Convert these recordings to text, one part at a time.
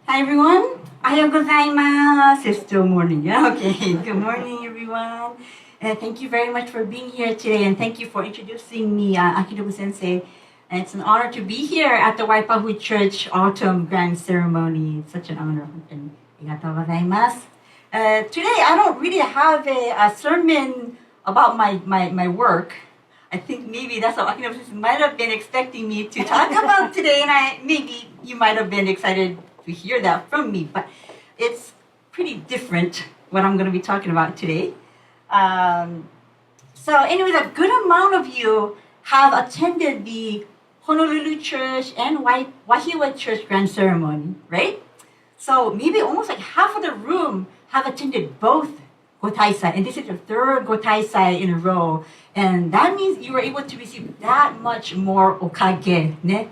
Hi everyone. Ohayou gozaimasu. It's still morning, yeah? Okay. Good morning, everyone. Thank you very much for being here today, and thank you for introducing me, Edna Sensei. And it's an honor to be here at the Waipahu Church Autumn Grand Ceremony. It's such an honor. Arigatou gozaimasu. Today, I don't really have a sermon about my work. I think maybe that's what Akira might have been expecting me to talk about today, and maybe you might have been excited to hear that from me, but it's pretty different what I'm going to be talking about today. So anyways, a good amount of you have attended the Honolulu Church and Wahiawa Church Grand Ceremony, right? So maybe almost like half of the room have attended both Gotaisai, and this is your third Gotaisai in a row, and that means you were able to receive that much more Okage, ne?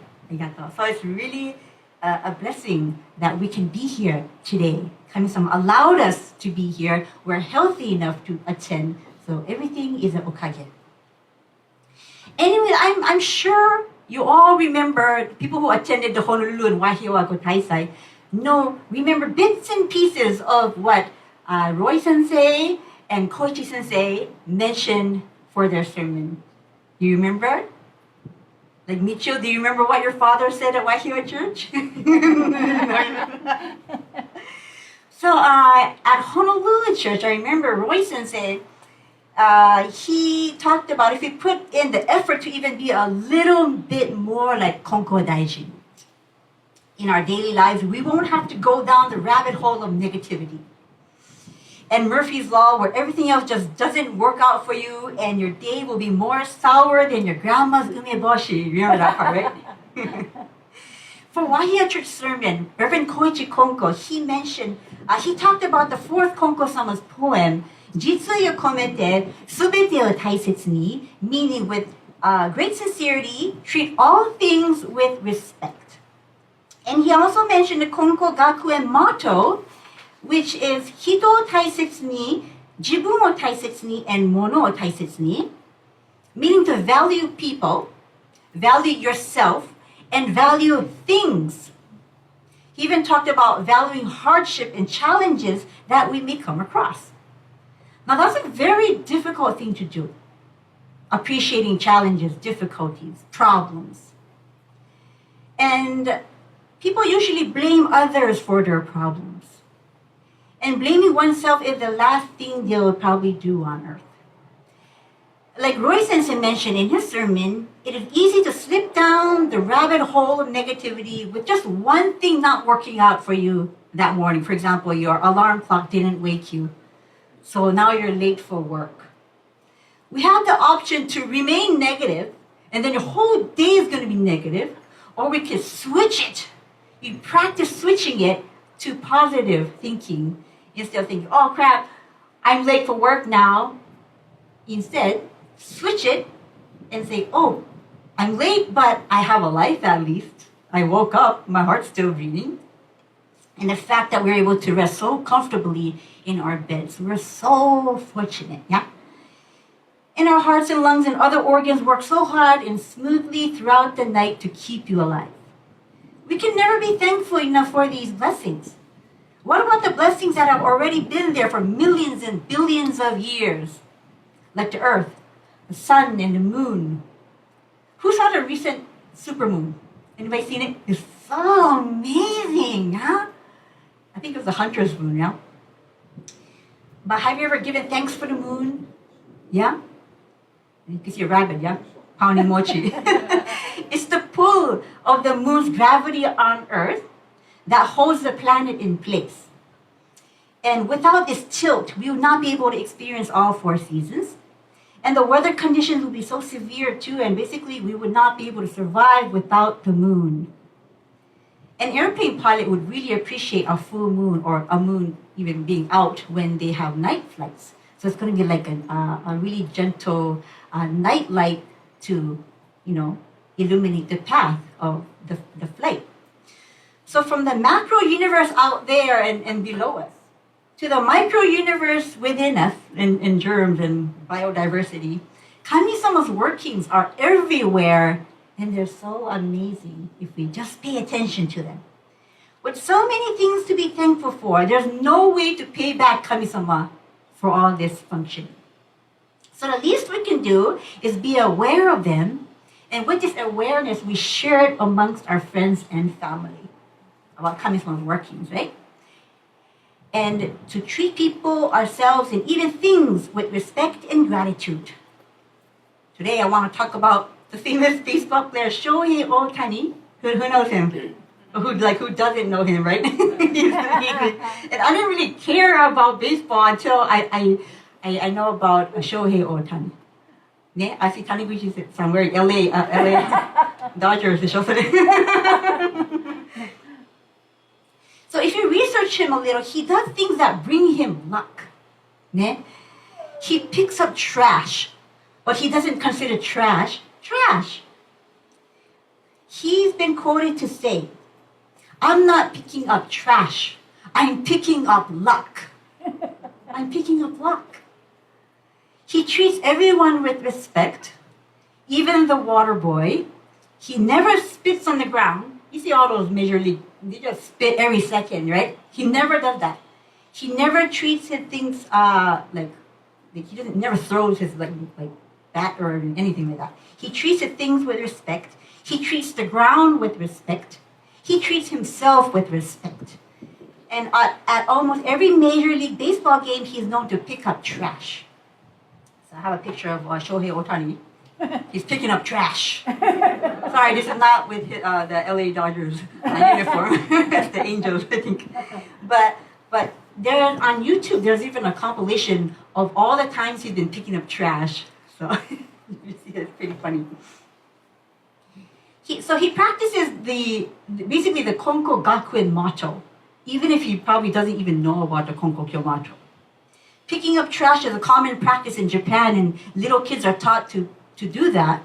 So it's really a blessing that we can be here today. Kami-sama allowed us to be here. We're healthy enough to attend, so everything is an Okage. Anyway, I'm sure you all remember, people who attended the Honolulu and Wahiawa Gotaisai remember bits and pieces of what Roy Sensei and Koichi Sensei mentioned for their sermon. Do you remember? Like Michio, do you remember what your father said at Wahiawa Church? So at Honolulu Church, I remember Roy Sensei, he talked about if we put in the effort to even be a little bit more like Konko Daiji in our daily lives, we won't have to go down the rabbit hole of negativity. And Murphy's Law, where everything else just doesn't work out for you, and your day will be more sour than your grandma's umeboshi. Remember that part, right? For Wahiawa Church sermon, Reverend Koichi Konko, he talked about the fourth Konko-sama's poem, Jitsui o komete, subete o taisetsu ni, meaning with great sincerity, treat all things with respect. And he also mentioned the Konko Gakuen motto, which is Hito o taisetsu ni, jibun o taisetsu ni, and mono o taisetsu ni, meaning to value people, value yourself, and value things. He even talked about valuing hardship and challenges that we may come across. Now that's a very difficult thing to do. Appreciating challenges, difficulties, problems. And people usually blame others for their problems. And blaming oneself is the last thing they'll probably do on earth. Like Roy Sensei mentioned in his sermon, it is easy to slip down the rabbit hole of negativity with just one thing not working out for you that morning. For example, your alarm clock didn't wake you, so now you're late for work. We have the option to remain negative, and then your whole day is going to be negative, or we can switch it. You practice switching it to positive thinking instead of thinking, oh crap, I'm late for work now. Instead, switch it and say, oh, I'm late, but I have a life at least. I woke up, my heart's still beating. And the fact that we're able to rest so comfortably in our beds, we're so fortunate, yeah? And our hearts and lungs and other organs work so hard and smoothly throughout the night to keep you alive. We can never be thankful enough for these blessings. What about the blessings that have already been there for millions and billions of years? Like the earth, the sun, and the moon. Who saw the recent supermoon? Anybody seen it? It's so amazing, huh? I think it was the hunter's moon, yeah? But have you ever given thanks for the moon? Yeah? You can see a rabbit, yeah? Pounding mochi. It's the pull of the moon's gravity on Earth that holds the planet in place. And without this tilt, we would not be able to experience all four seasons. And the weather conditions would be so severe too, and basically we would not be able to survive without the moon. An airplane pilot would really appreciate a full moon or a moon even being out when they have night flights. So it's going to be like a really gentle night light to, illuminate the path of the flight. So from the macro universe out there and below us, to the micro universe within us in germs and biodiversity, Kami-sama's workings are everywhere, and they're so amazing if we just pay attention to them. With so many things to be thankful for, there's no way to pay back Kami-sama for all this functioning. So the least we can do is be aware of them, and with this awareness, we share it amongst our friends and family about Kami-sama's workings, right? And to treat people, ourselves, and even things with respect and gratitude. Today, I want to talk about the famous baseball player Shohei Ohtani. Who knows him? Who doesn't know him, right? And I didn't really care about baseball until I know about Shohei Ohtani. Ne, I see Taniguchi somewhere, LA Dodgers. So if you research him a little, he does things that bring him luck. Ne? He picks up trash, but he doesn't consider trash. He's been quoted to say, "I'm not picking up trash. I'm picking up luck." I'm picking up luck. He treats everyone with respect, even the water boy. He never spits on the ground. You see all those major league, they just spit every second, right? He never does that. He never treats his things like he doesn't never throws his like bat or anything like that. He treats his things with respect. He treats the ground with respect. He treats himself with respect. And at almost every Major League Baseball game, he's known to pick up trash. So I have a picture of Shohei Ohtani. He's picking up trash. Sorry, this is not with the LA Dodgers uniform. It's the Angels, I think. But there on YouTube, there's even a compilation of all the times he's been picking up trash. So you see, it's pretty funny. He practices basically the Konko Gakuen motto, even if he probably doesn't even know about the Konko Kyo motto. Picking up trash is a common practice in Japan, and little kids are taught to do that.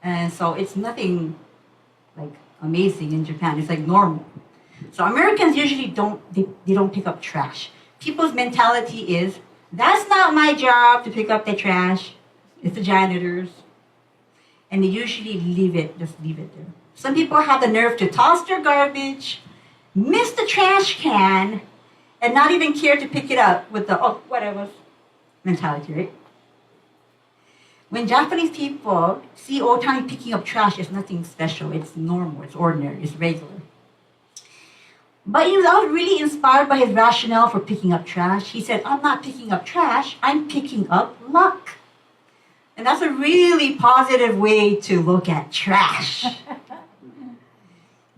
And so it's nothing like amazing in Japan. It's like normal. So Americans usually don't pick up trash. People's mentality is, that's not my job to pick up the trash. It's the janitor's. And they usually leave it there. Some people have the nerve to toss their garbage, miss the trash can, and not even care to pick it up with the, oh, whatever mentality, right? When Japanese people see Ohtani picking up trash, it's nothing special. It's normal, it's ordinary, it's regular. But he was really inspired by his rationale for picking up trash. He said, I'm not picking up trash, I'm picking up luck. And that's a really positive way to look at trash.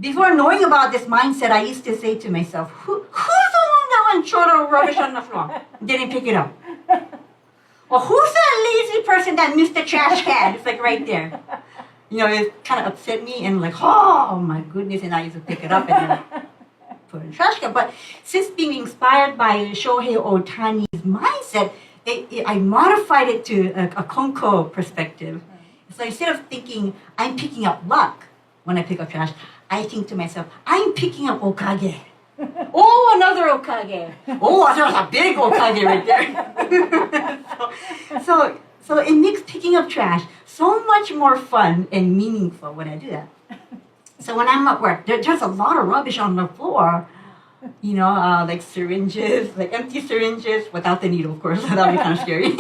Before knowing about this mindset, I used to say to myself, who's the one that went throw the rubbish on the floor? Didn't pick it up. Or who's that lazy person that missed the trash can? It's like right there. You know, it kind of upset me and like, oh my goodness, and I used to pick it up and then put it in the trash can. But since being inspired by Shohei Ohtani's mindset, I modified it to a Konko perspective. So instead of thinking, I'm picking up luck when I pick up trash, I think to myself, I'm picking up Okage. Oh, another Okage. Oh, there's a big Okage right there. So it makes picking up trash so much more fun and meaningful when I do that. So when I'm at work, there's a lot of rubbish on the floor. You know, like syringes, like empty syringes without the needle, of course. That would be kind of scary.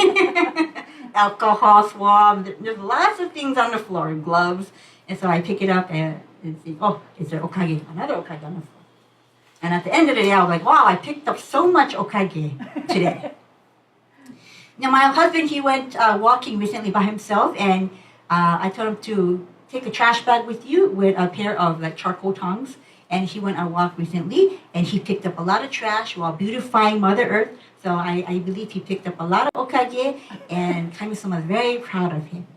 Alcohol swab. There's lots of things on the floor, gloves. And so I pick it up and see, oh, is there Okage? Another Okage on the floor. And at the end of the day, I was like, wow, I picked up so much Okage today. Now, my husband, he went walking recently by himself, and I told him to take a trash bag with you with a pair of like charcoal tongs. And he went on a walk recently, and he picked up a lot of trash while beautifying Mother Earth. So I believe he picked up a lot of Okage, and Kami-sama is very proud of him.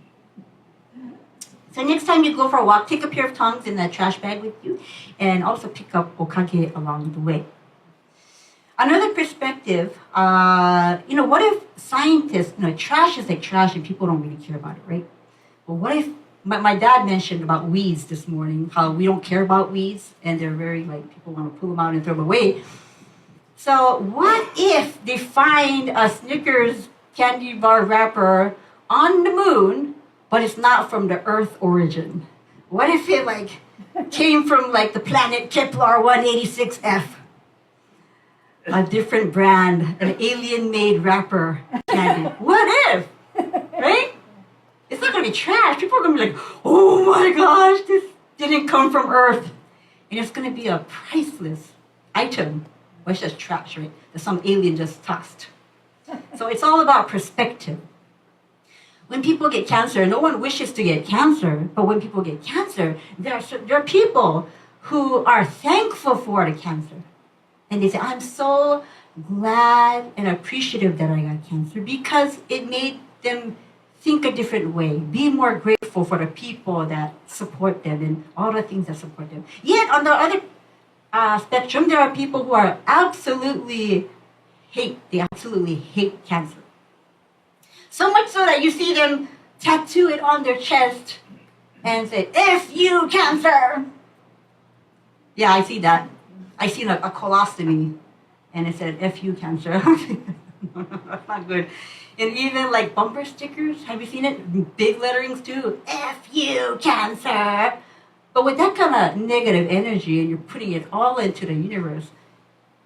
So next time you go for a walk, take a pair of tongs in the trash bag with you, and also pick up Okage along the way. Another perspective, what if scientists, trash is like trash and people don't really care about it, right? But what if my dad mentioned about weeds this morning, how we don't care about weeds, and they're very, people want to pull them out and throw them away. So what if they find a Snickers candy bar wrapper on the moon, but it's not from the Earth origin? What if it, came from like the planet Kepler 186f. A different brand, an alien-made wrapper candy. What if? Right? It's not going to be trash. People are going to be like, oh my gosh, this didn't come from Earth. And it's going to be a priceless item. Well, it's just trash, right? That some alien just tossed. So it's all about perspective. When people get cancer, no one wishes to get cancer, but when people get cancer, there are people who are thankful for the cancer. And they say, I'm so glad and appreciative that I got cancer because it made them think a different way, be more grateful for the people that support them and all the things that support them. Yet on the other spectrum, there are people who are they absolutely hate cancer. So much so that you see them tattoo it on their chest and say, F you, cancer! Yeah, I see that. I seen a colostomy and it said, F you, cancer. That's not good. And even like bumper stickers, have you seen it? Big letterings too. F you, cancer. But with that kind of negative energy and you're putting it all into the universe,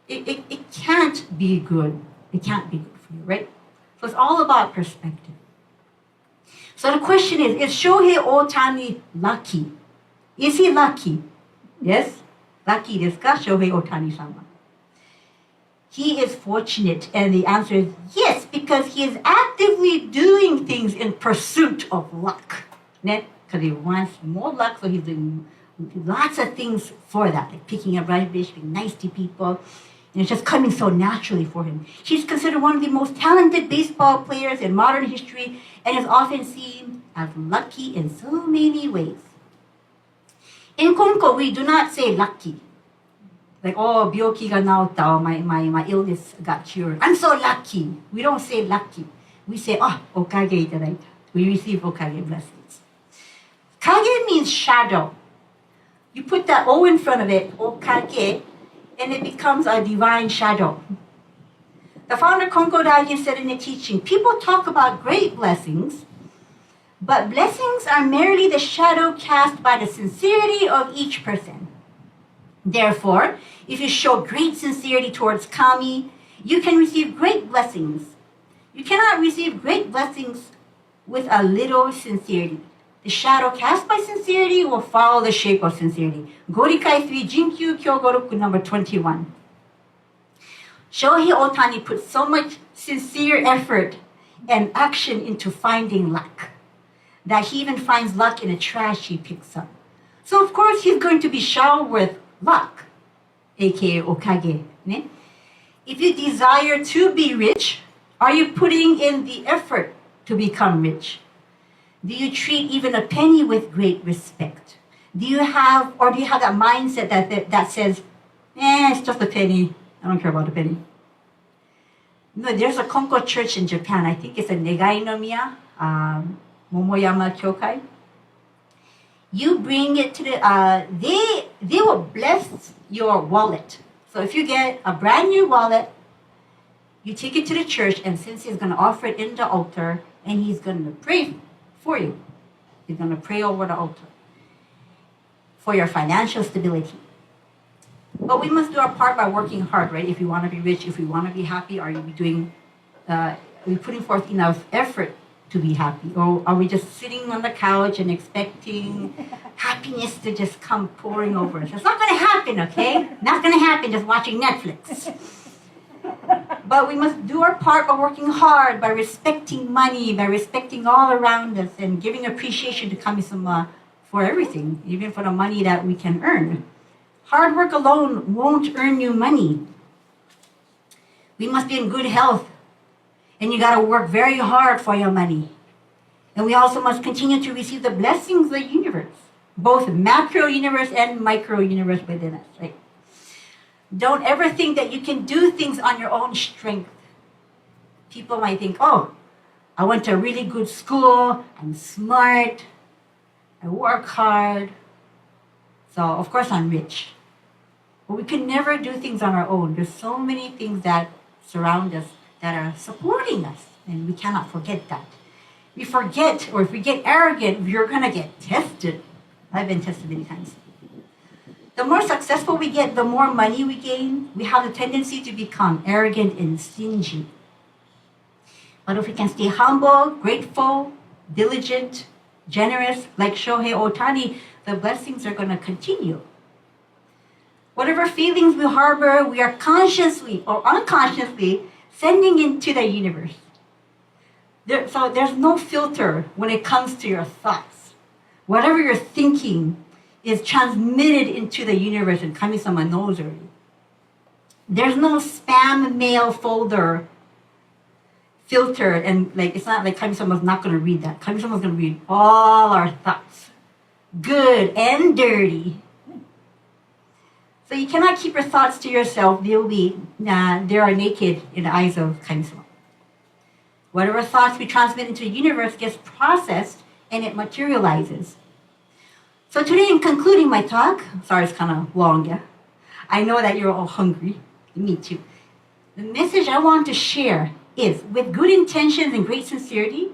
it can't be good. It can't be good for you, right? So it's all about perspective. So the question is Shohei Ohtani lucky? Is he lucky? Yes? Lucky desu ka, Shohei Ohtani-sama? He is fortunate, and the answer is yes, because he is actively doing things in pursuit of luck. Because he wants more luck, so he's doing lots of things for that, like picking up rubbish, being nice to people, and it's just coming so naturally for him. He's considered one of the most talented baseball players in modern history, and is often seen as lucky in so many ways. In Konko, we do not say lucky. Like, oh, byoki ga naotta, my illness got cured. I'm so lucky. We don't say lucky. We say, oh, okage itadaita. We receive okage blessings. Kage means shadow. You put that O in front of it, okage, and it becomes a divine shadow. The founder Konko Daijin said in the teaching, people talk about great blessings, but blessings are merely the shadow cast by the sincerity of each person. Therefore, if you show great sincerity towards kami, you can receive great blessings. You cannot receive great blessings with a little sincerity. The shadow cast by sincerity will follow the shape of sincerity. Gorikai 3, Jinkyu Kyogoroku number 21. Shohei Ohtani put so much sincere effort and action into finding luck that he even finds luck in the trash he picks up. So of course he's going to be showered with luck, aka okage. Ne? If you desire to be rich, are you putting in the effort to become rich? Do you treat even a penny with great respect? Do you have that mindset that says, it's just a penny, I don't care about a penny? No, there's a Konko church in Japan, I think it's a Negai no Miya, Momoyama Kyokai. You bring it to they will bless your wallet. So if you get a brand new wallet, you take it to the church, and since he's going to offer it in the altar, and he's going to pray for you. He's going to pray over the altar for your financial stability. But we must do our part by working hard, right? If we want to be rich, if we want to be happy, are we putting forth enough effort to be happy? Or are we just sitting on the couch and expecting happiness to just come pouring over us? It's not going to happen, okay? Not going to happen just watching Netflix. But we must do our part by working hard, by respecting money, by respecting all around us, and giving appreciation to Kami-sama for everything, even for the money that we can earn. Hard work alone won't earn you money. We must be in good health, and you got to work very hard for your money. And we also must continue to receive the blessings of the universe, both macro universe and micro universe within us, right? Don't ever think that you can do things on your own strength. People might think, oh, I went to a really good school, I'm smart, I work hard, so of course I'm rich. But we can never do things on our own. There's so many things that surround us that are supporting us, and we cannot forget that. We forget, or if we get arrogant, we're going to get tested. I've been tested many times. The more successful we get, the more money we gain. We have the tendency to become arrogant and stingy. But if we can stay humble, grateful, diligent, generous, like Shohei Ohtani, the blessings are going to continue. Whatever feelings we harbor, we are consciously or unconsciously sending into the universe. So there's no filter when it comes to your thoughts. Whatever you're thinking is transmitted into the universe, and Kami-sama knows already. There's no spam mail folder filter, and like it's not like Kami-sama's not going to read that. Kami-sama's going to read all our thoughts, good and dirty. So you cannot keep your thoughts to yourself. They are naked in the eyes of Kami-sama. Whatever thoughts we transmit into the universe gets processed and it materializes. So today, in concluding my talk, sorry it's kind of long, yeah? I know that you're all hungry. Me too. The message I want to share is, with good intentions and great sincerity,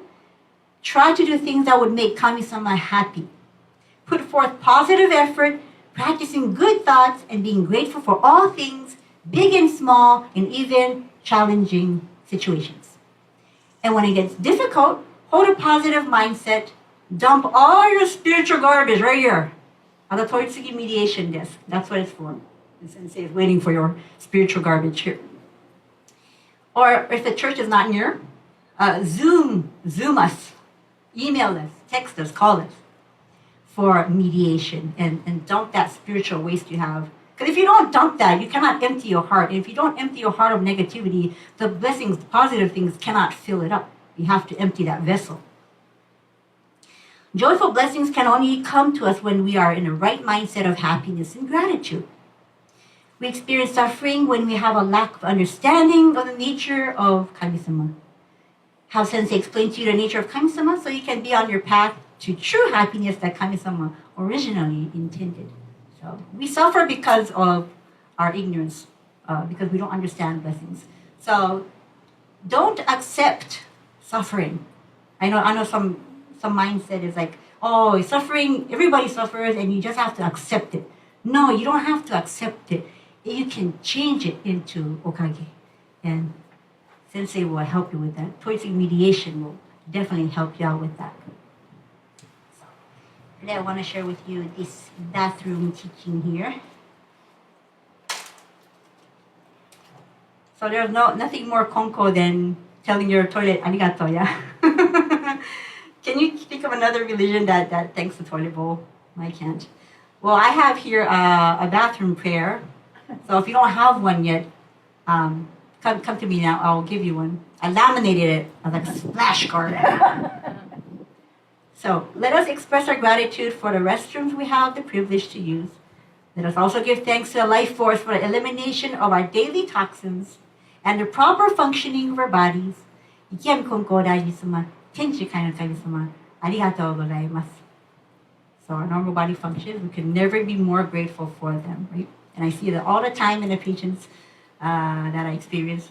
try to do things that would make Kami-sama happy. Put forth positive effort, practicing good thoughts, and being grateful for all things, big and small, and even challenging situations. And when it gets difficult, hold a positive mindset. Dump all your spiritual garbage right here on the Toitsugi mediation desk. That's what it's for. The sensei is waiting for your spiritual garbage here. Or if the church is not near, Zoom us, email us, text us, call us for mediation, and dump that spiritual waste you have. Because if you don't dump that, you cannot empty your heart. And if you don't empty your heart of negativity, the blessings, the positive things cannot fill it up. You have to empty that vessel. Joyful blessings can only come to us when we are in a right mindset of happiness and gratitude. We experience suffering when we have a lack of understanding of the nature of Kami-sama. Have Sensei explain to you the nature of Kami-sama so you can be on your path to true happiness that Kami-sama originally intended. So we suffer because of our ignorance, because we don't understand blessings. So don't accept suffering. I know some mindset is like, oh, suffering, everybody suffers and you just have to accept it. No, you don't have to accept it. You can change it into Okage. And Sensei will help you with that. Toitsugi mediation will definitely help you out with that. So, today I want to share with you this bathroom teaching here. So there's nothing more Konko than telling your toilet, arigato, yeah? Can you think of another religion that thanks the toilet bowl? I can't. Well, I have here a bathroom prayer. So if you don't have one yet, come to me now. I'll give you one. I laminated it as like a splash card. So let us express our gratitude for the restrooms we have the privilege to use. Let us also give thanks to the life force for the elimination of our daily toxins and the proper functioning of our bodies. Ikiam Konko Daiji-sama, Tenchi Kai no Kami-sama, arigatou gozaimasu. So our normal body functions, we can never be more grateful for them, right? And I see that all the time in the patients that I experience.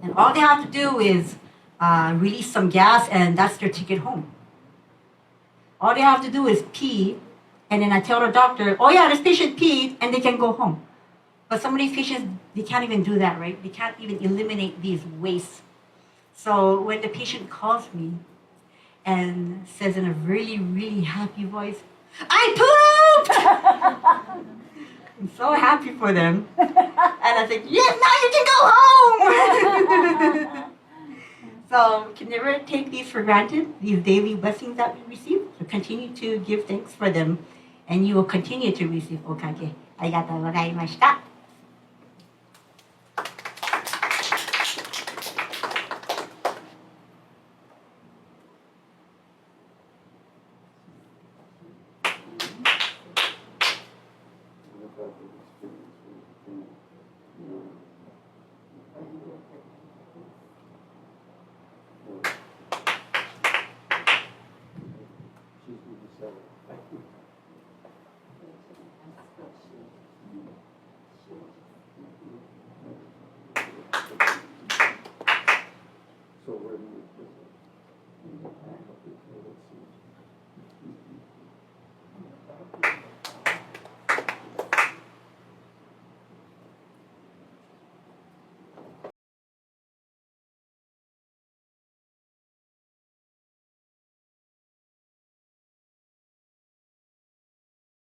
And all they have to do is release some gas, and that's their ticket home. All they have to do is pee, and then I tell the doctor, oh yeah, this patient peed, and they can go home. But some of these patients, they can't even do that, right? They can't even eliminate these wastes. So when the patient calls me and says in a really, really happy voice, I pooped! I'm so happy for them. And I think, yes, now you can go home! So we can never take these for granted, these daily blessings that we receive. So continue to give thanks for them, and you will continue to receive Okage. Arigatou gozaimashita.